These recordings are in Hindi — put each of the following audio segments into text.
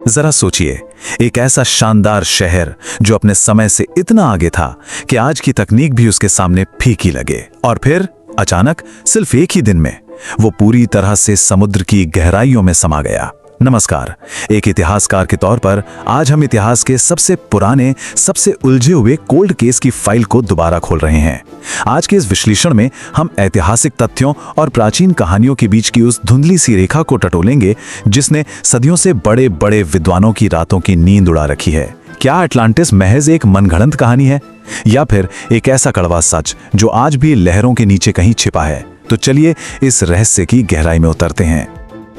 जरा सोचिए, एक ऐसा शानदार शहर जो अपने समय से इतना आगे था कि आज की तकनीक भी उसके सामने फीकी लगे, और फिर अचानक सिर्फ एक ही दिन में वो पूरी तरह से समुद्र की गहराइयों में समा गया। नमस्कार। एक इतिहासकार के तौर पर आज हम इतिहास के सबसे पुराने, सबसे उलझे हुए कोल्ड केस की फाइल को दोबारा खोल रहे हैं। आज के इस विश्लेषण में हम ऐतिहासिक तथ्यों और प्राचीन कहानियों के बीच की उस धुंधली सी रेखा को टटोलेंगे जिसने सदियों से बड़े बड़े विद्वानों की रातों की नींद उड़ा रखी है। क्या अटलांटिस महज एक मनगढ़ंत कहानी है, या फिर एक ऐसा कड़वा सच जो आज भी लहरों के नीचे कहीं छिपा है? तो चलिए इस रहस्य की गहराई में उतरते हैं।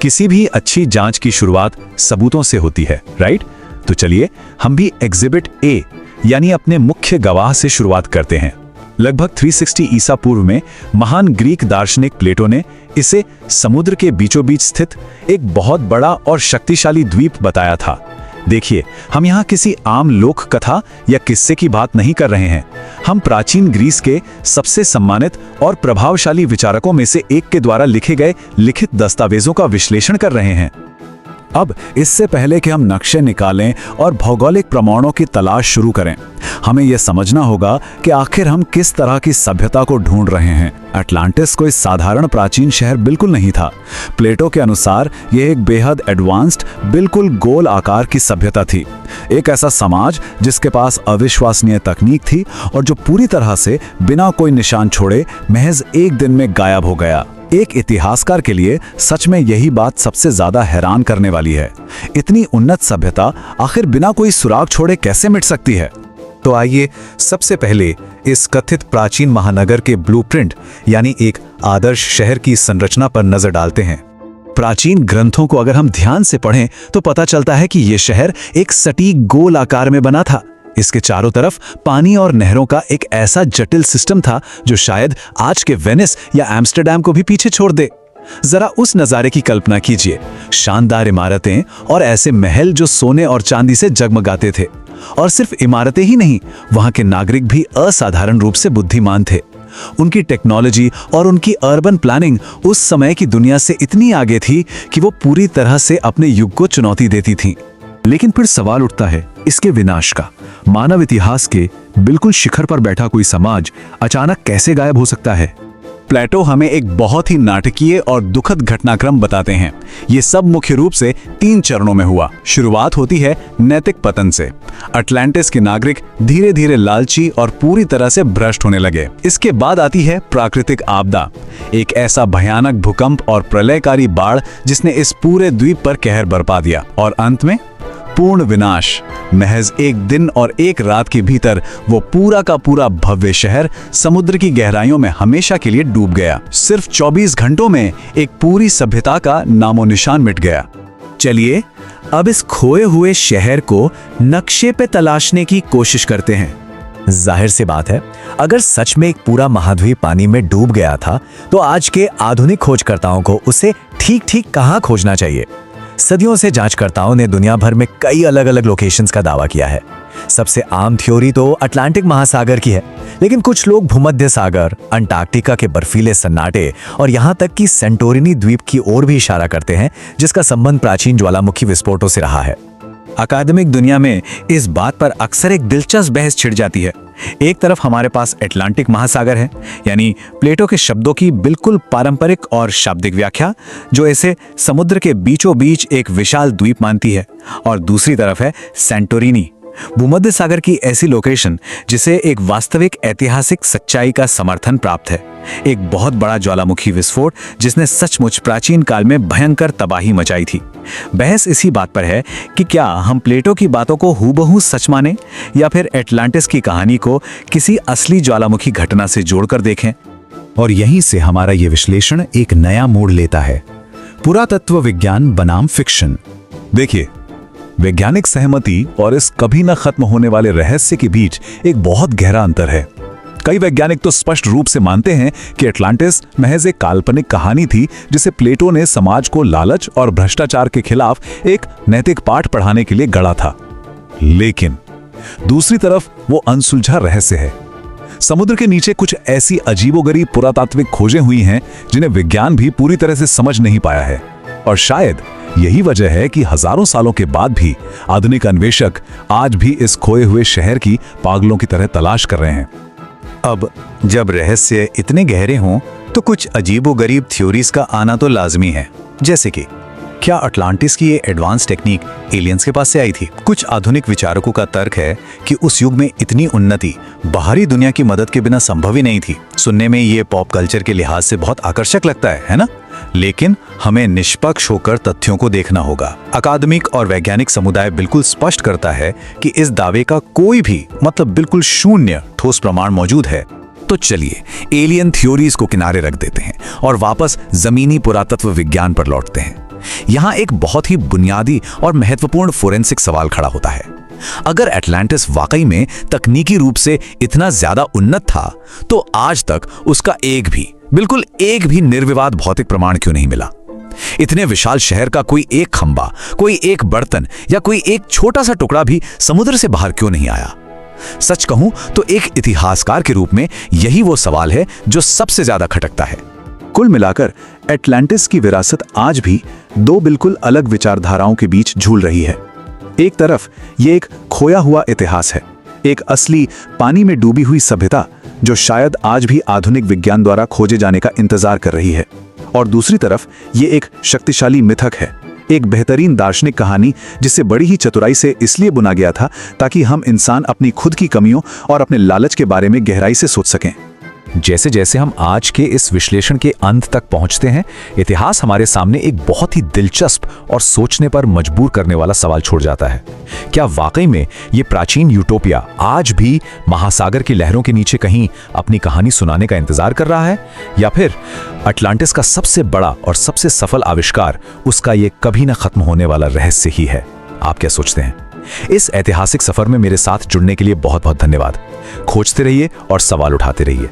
किसी भी अच्छी जांच की शुरुआत सबूतों से होती है, राइट? तो चलिए हम भी एग्जिबिट ए यानी अपने मुख्य गवाह से शुरुआत करते हैं। लगभग 360 ईसा पूर्व में महान ग्रीक दार्शनिक प्लेटो ने इसे समुद्र के बीचों बीच स्थित एक बहुत बड़ा और शक्तिशाली द्वीप बताया था। देखिए, हम यहाँ किसी आम लोक कथा या किस्से की बात नहीं कर रहे हैं। हम प्राचीन ग्रीस के सबसे सम्मानित और प्रभावशाली विचारकों में से एक के द्वारा लिखे गए लिखित दस्तावेजों का विश्लेषण कर रहे हैं। अब इससे पहले कि हम नक्शे निकालें और भौगोलिक प्रमाणों की तलाश शुरू करें, हमें यह समझना होगा कि आखिर हम किस तरह की सभ्यता को ढूंढ रहे हैं। अटलांटिस कोई साधारण प्राचीन शहर बिल्कुल नहीं था। प्लेटो के अनुसार यह एक बेहद एडवांस्ड, बिल्कुल गोल आकार की सभ्यता थी। एक ऐसा समाज जिसके पास अविश्वसनीय तकनीक थी और जो पूरी तरह से बिना कोई निशान छोड़े महज एक दिन में गायब हो गया। एक इतिहासकार के लिए सच में यही बात सबसे ज्यादा हैरान करने वाली है। इतनी उन्नत सभ्यता आखिर बिना कोई सुराग छोड़े कैसे मिट सकती है? तो आइए सबसे पहले इस कथित प्राचीन महानगर के ब्लूप्रिंट यानी एक आदर्श शहर की संरचना पर नजर डालते हैं। प्राचीन ग्रंथों को अगर हम ध्यान से पढ़ें तो पता चलता है कि यह शहर एक सटीक गोल आकार में बना था। इसके चारों तरफ पानी और नहरों का एक ऐसा जटिल सिस्टम था जो शायद आज के वेनिस या एम्स्टर्डम को भी पीछे छोड़ दे। जरा उस नजारे की कल्पना कीजिए, शानदार इमारतें और ऐसे महल जो सोने और चांदी से जगमगाते थे। और सिर्फ इमारतें ही नहीं, वहां के नागरिक भी असाधारण रूप से बुद्धिमान थे। उनकी टेक्नोलॉजी और उनकी अर्बन प्लानिंग उस समय की दुनिया से इतनी आगे थी कि वो पूरी तरह से अपने युग को चुनौती देती थी। लेकिन फिर सवाल उठता है इसके विनाश का। मानव इतिहास के बिल्कुल शिखर पर बैठा कोई समाज अचानक कैसे गायब हो सकता है? प्लेटो हमें एक बहुत ही नाटकीय और दुखद घटनाक्रम बताते हैं। ये सब मुख्य रूप से 3 चरणों में हुआ। शुरुआत होती है नैतिक पतन से। अटलांटिस के नागरिक धीरे धीरे लालची और पूरी तरह से भ्रष्ट होने लगे। इसके बाद आती है प्राकृतिक आपदा, एक ऐसा भयानक भूकंप और प्रलयकारी बाढ़ जिसने इस पूरे द्वीप पर कहर बरपा दिया। और अंत में पूर्ण विनाश। महज एक दिन और एक रात के भीतर वो पूरा का पूरा भव्य शहर समुद्र की गहराइयों में हमेशा के लिए डूब गया। सिर्फ 24 घंटों में एक पूरी सभ्यता का नामो निशान मिट गया। चलिए अब इस खोए हुए शहर को नक्शे पे तलाशने की कोशिश करते हैं। जाहिर सी बात है, अगर सच में एक पूरा महाद्वीप पानी में डूब गया था तो आज के आधुनिक खोजकर्ताओं को उसे ठीक ठीक कहां खोजना चाहिए? सदियों से जांचकर्ताओं ने दुनिया भर में कई अलग अलग लोकेशंस का दावा किया है। सबसे आम थ्योरी तो अटलांटिक महासागर की है, लेकिन कुछ लोग भूमध्य सागर, अंटार्कटिका के बर्फीले सन्नाटे और यहाँ तक कि सेंटोरिनी द्वीप की ओर भी इशारा करते हैं, जिसका संबंध प्राचीन ज्वालामुखी विस्फोटों से रहा है। अकादमिक दुनिया में इस बात पर अक्सर एक दिलचस्प बहस छिड़ जाती है। एक तरफ हमारे पास अटलांटिक महासागर है, यानी प्लेटो के शब्दों की बिल्कुल पारंपरिक और शाब्दिक व्याख्या जो इसे समुद्र के बीचों बीच एक विशाल द्वीप मानती है। और दूसरी तरफ है सेंटोरिनी, भूमध्य सागर की ऐसी लोकेशन जिसे एक वास्तविक ऐतिहासिक सच्चाई का समर्थन प्राप्त है। एक बहुत बड़ा ज्वालामुखी विस्फोट जिसने सचमुच प्राचीन काल में भयंकर तबाही मचाई थी। बहस इसी बात पर है कि क्या हम प्लेटो की बातों को हूबहू सच माने या फिर अटलांटिस की कहानी को किसी असली ज्वालामुखी घटना से जोड़कर देखें। और यहीं से हमारा ये विश्लेषण एक नया मोड़ लेता है। पुरातत्व विज्ञान बनाम फिक्शन। देखिए, वैज्ञानिक सहमति और इस कभी न खत्म होने वाले रहस्य के बीच एक बहुत गहरा अंतर है। कई वैज्ञानिक तो स्पष्ट रूप से मानते हैं कि अटलांटिस महज एक काल्पनिक कहानी थी जिसे प्लेटो ने समाज को लालच और भ्रष्टाचार के खिलाफ एक नैतिक पाठ पढ़ाने के लिए गढ़ा था। लेकिन दूसरी तरफ वो अनसुलझा रहस्य है। समुद्र के नीचे कुछ ऐसी अजीबोगरीब पुरातात्विक खोजें हुई हैं जिन्हें विज्ञान भी पूरी तरह से समझ नहीं पाया है। और शायद यही वजह है कि हजारों सालों के बाद भी आधुनिक अन्वेषक आज भी इस खोए हुए शहर की पागलों की तरह तलाश कर रहे हैं। अब जब रहस्य इतने गहरे हों तो कुछ अजीबोगरीब थ्योरीज का आना तो लाजमी है, जैसे कि क्या अटलांटिस की ये एडवांस टेक्निक एलियंस के पास से आई थी? कुछ आधुनिक विचारकों का तर्क है कि उस युग में इतनी उन्नति बाहरी दुनिया की मदद के बिना संभव ही नहीं थी। सुनने में ये पॉप कल्चर के लिहाज से बहुत आकर्षक लगता है ना? लेकिन हमें निष्पक्ष होकर तथ्यों को देखना होगा। अकादमिक और वैज्ञानिक समुदाय बिल्कुल स्पष्ट करता है कि इस दावे का कोई भी बिल्कुल शून्य ठोस प्रमाण मौजूद है। तो चलिए एलियन थ्योरीज को किनारे रख देते हैं और वापस जमीनी पुरातत्व विज्ञान पर लौटते हैं। यहां एक बहुत ही बुनियादी और महत्वपूर्ण फोरेंसिक सवाल खड़ा होता है। अगर एटलांटिस वाकई में तकनीकी रूप से इतना ज्यादा उन्नत था, तो आज तक उसका बिल्कुल एक भी निर्विवाद भौतिक प्रमाण क्यों नहीं मिला? इतने विशाल शहर का कोई एक खंबा, कोई एक बर्तन या कोई एक छोटा सा टुकड़ा भी समुद्र से बाहर क्यों नहीं आया? सच कहूं तो एक इतिहासकार के रूप में यही वो सवाल है जो सबसे ज्यादा खटकता है। कुल मिलाकर एटलांटिस की विरासत आज भी दो बिल्कुल अलग विचारधाराओं के बीच झूल रही है। एक तरफ ये एक खोया हुआ इतिहास है, एक असली पानी में डूबी हुई सभ्यता जो शायद आज भी आधुनिक विज्ञान द्वारा खोजे जाने का इंतजार कर रही है, और दूसरी तरफ ये एक शक्तिशाली मिथक है, एक बेहतरीन दार्शनिक कहानी जिसे बड़ी ही चतुराई से इसलिए बुना गया था ताकि हम इंसान अपनी खुद की कमियों और अपने लालच के बारे में गहराई से सोच सकें। जैसे जैसे हम आज के इस विश्लेषण के अंत तक पहुंचते हैं, इतिहास हमारे सामने एक बहुत ही दिलचस्प और सोचने पर मजबूर करने वाला सवाल छोड़ जाता है। क्या वाकई में ये प्राचीन यूटोपिया आज भी महासागर की लहरों के नीचे कहीं अपनी कहानी सुनाने का इंतजार कर रहा है, या फिर अटलांटिस का सबसे बड़ा और सबसे सफल आविष्कार उसका ये कभी न खत्म होने वाला रहस्य ही है? आप क्या सोचते हैं? इस ऐतिहासिक सफर में मेरे साथ जुड़ने के लिए बहुत बहुत धन्यवाद। खोजते रहिए और सवाल उठाते रहिए।